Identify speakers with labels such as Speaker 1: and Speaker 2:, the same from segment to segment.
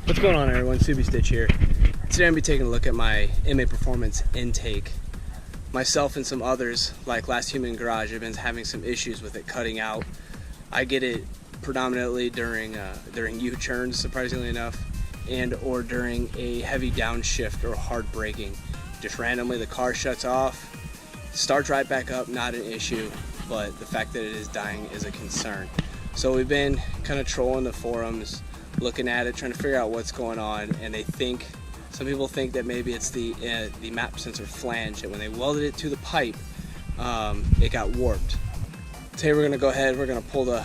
Speaker 1: What's going on, everyone? Subi Stitch here. Today I'm going to be taking a look at my MaPerformance Intake. Myself and some others, like Last Human Garage, have been having some issues with it cutting out. I get it predominantly during U-turns, surprisingly enough, and or during a heavy downshift or hard braking. Just randomly the car shuts off, starts right back up, not an issue, but the fact that it is dying is a concern. So we've been kind of trolling the forums, looking at it, trying to figure out what's going on, and some people think that maybe it's the map sensor flange, and when they welded it to the pipe, it got warped. Today we're going to go ahead, we're going to pull the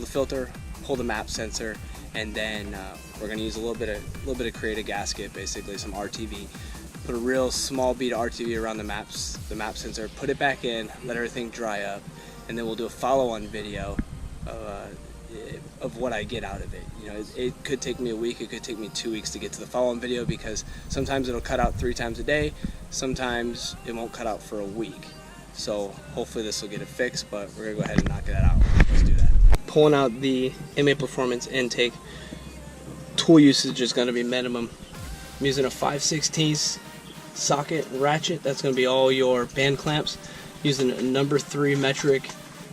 Speaker 1: filter, pull the map sensor, and then we're going to use a little bit of creative gasket, basically some RTV. Put a real small bead of RTV around the map sensor, put it back in, let everything dry up, and then we'll do a follow-on video of what I get out of it. You know, it could take me a week, it could take me 2 weeks to get to the follow-on video, because sometimes it'll cut out 3 times a day, sometimes it won't cut out for a week. So hopefully this will get it fixed, but we're gonna go ahead and knock that out. Let's do that. Pulling out the MaPerformance Intake, tool usage is gonna be minimum. I'm using a 5/16 socket ratchet. That's gonna be all your band clamps. Using a number 3 metric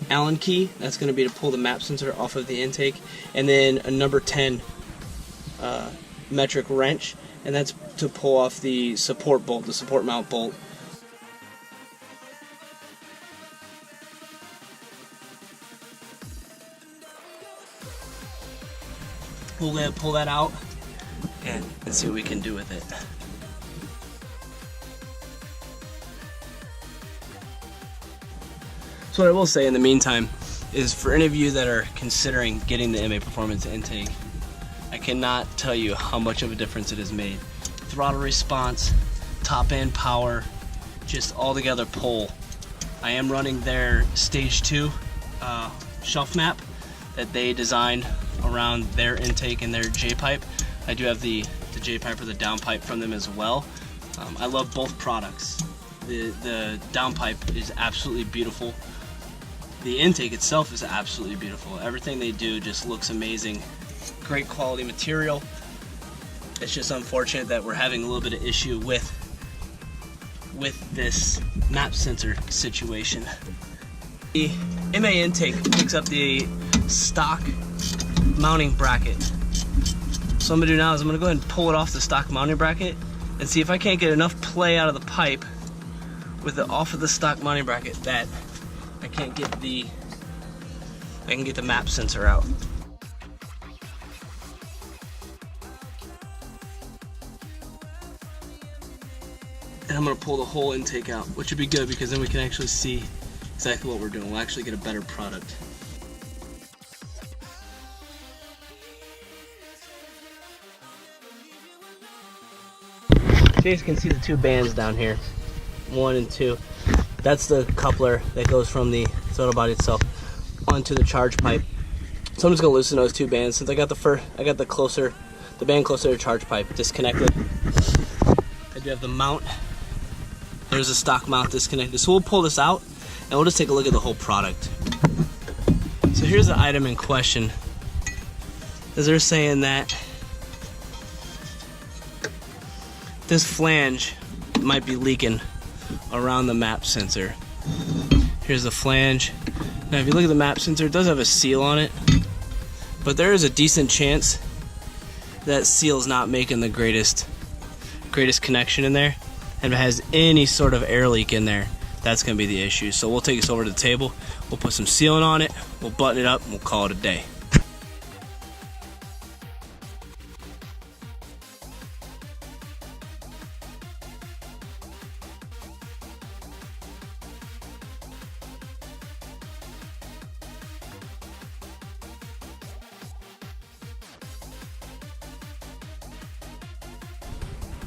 Speaker 1: Allen key, that's going to be to pull the map sensor off of the intake, and then a number 10 metric wrench, and that's to pull off the support bolt, the support mount bolt. We'll pull that out and see what we can do with it. So what I will say in the meantime is, for any of you that are considering getting the MaPerformance Intake, I cannot tell you how much of a difference it has made. Throttle response, top end power, just all together pull. I am running their Stage 2 shelf map that they designed around their intake and their J-pipe. I do have the J-pipe or the downpipe from them as well. I love both products. The downpipe is absolutely beautiful. The intake itself is absolutely beautiful. Everything they do just looks amazing. Great quality material. It's just unfortunate that we're having a little bit of issue with this map sensor situation. The MA Intake picks up the stock mounting bracket. So what I'm gonna do now is I'm gonna go ahead and pull it off the stock mounting bracket and see if I can't get enough play out of the pipe with it off of the stock mounting bracket that I can get the map sensor out. And I'm going to pull the whole intake out, which would be good, because then we can actually see exactly what we're doing. We'll actually get a better product. So you guys can see the 2 bands down here, 1 and 2. That's the coupler that goes from the throttle body itself onto the charge pipe. So I'm just gonna loosen those 2 bands, since I got the band closer to the charge pipe disconnected. I do have the mount. There's a stock mount disconnected. So we'll pull this out and we'll just take a look at the whole product. So here's the item in question. As they're saying that this flange might be leaking around the map sensor. Here's the flange. Now if you look at the map sensor, it does have a seal on it, but there is a decent chance that seal's not making the greatest connection in there, and if it has any sort of air leak in there, that's going to be the issue. So we'll take this over to the table, we'll put some sealant on it, we'll button it up, and we'll call it a day.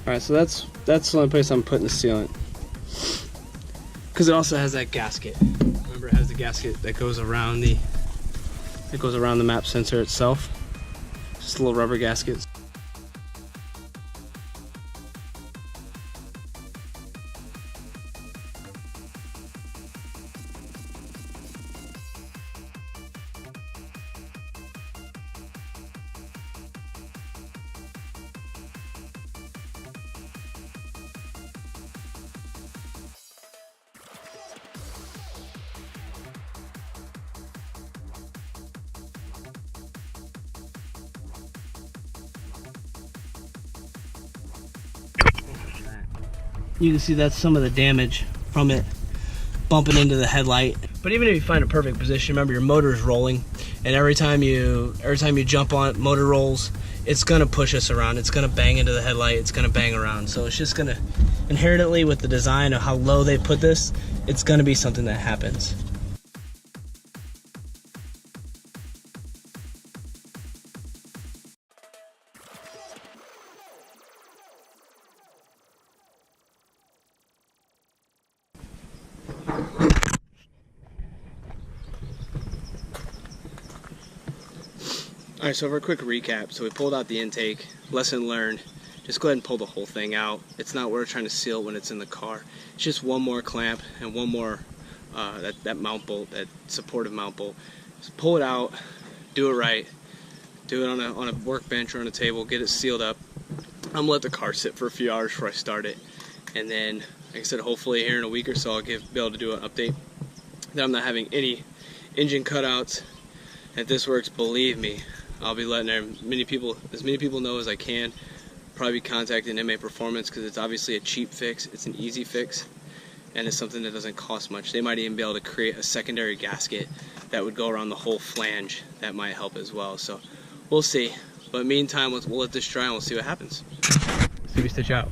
Speaker 1: Alright, so that's the only place I'm putting the sealant, because it also has that gasket. Remember, it has the gasket that goes around the map sensor itself. Just a little rubber gasket. You can see that's some of the damage from it bumping into the headlight. But even if you find a perfect position, remember your motor is rolling, and every time you jump on it, motor rolls, it's gonna push us around. It's gonna bang into the headlight. It's gonna bang around. So it's just gonna, inherently with the design of how low they put this, it's gonna be something that happens. Alright, so for a quick recap, so we pulled out the intake, lesson learned, just go ahead and pull the whole thing out. It's not worth trying to seal it when it's in the car. It's just one more clamp and one more, that mount bolt, that supportive mount bolt. Just pull it out, do it right, do it on a workbench or on a table, get it sealed up. I'm going to let the car sit for a few hours before I start it. And then, like I said, hopefully here in a week or so I'll be able to do an update. That I'm not having any engine cutouts. If this works, believe me, I'll be letting as many people know as I can. Probably be contacting MaPerformance because it's obviously a cheap fix. It's an easy fix, and it's something that doesn't cost much. They might even be able to create a secondary gasket that would go around the whole flange. That might help as well. So we'll see. But meantime, we'll let this dry and we'll see what happens. See if we stitch out.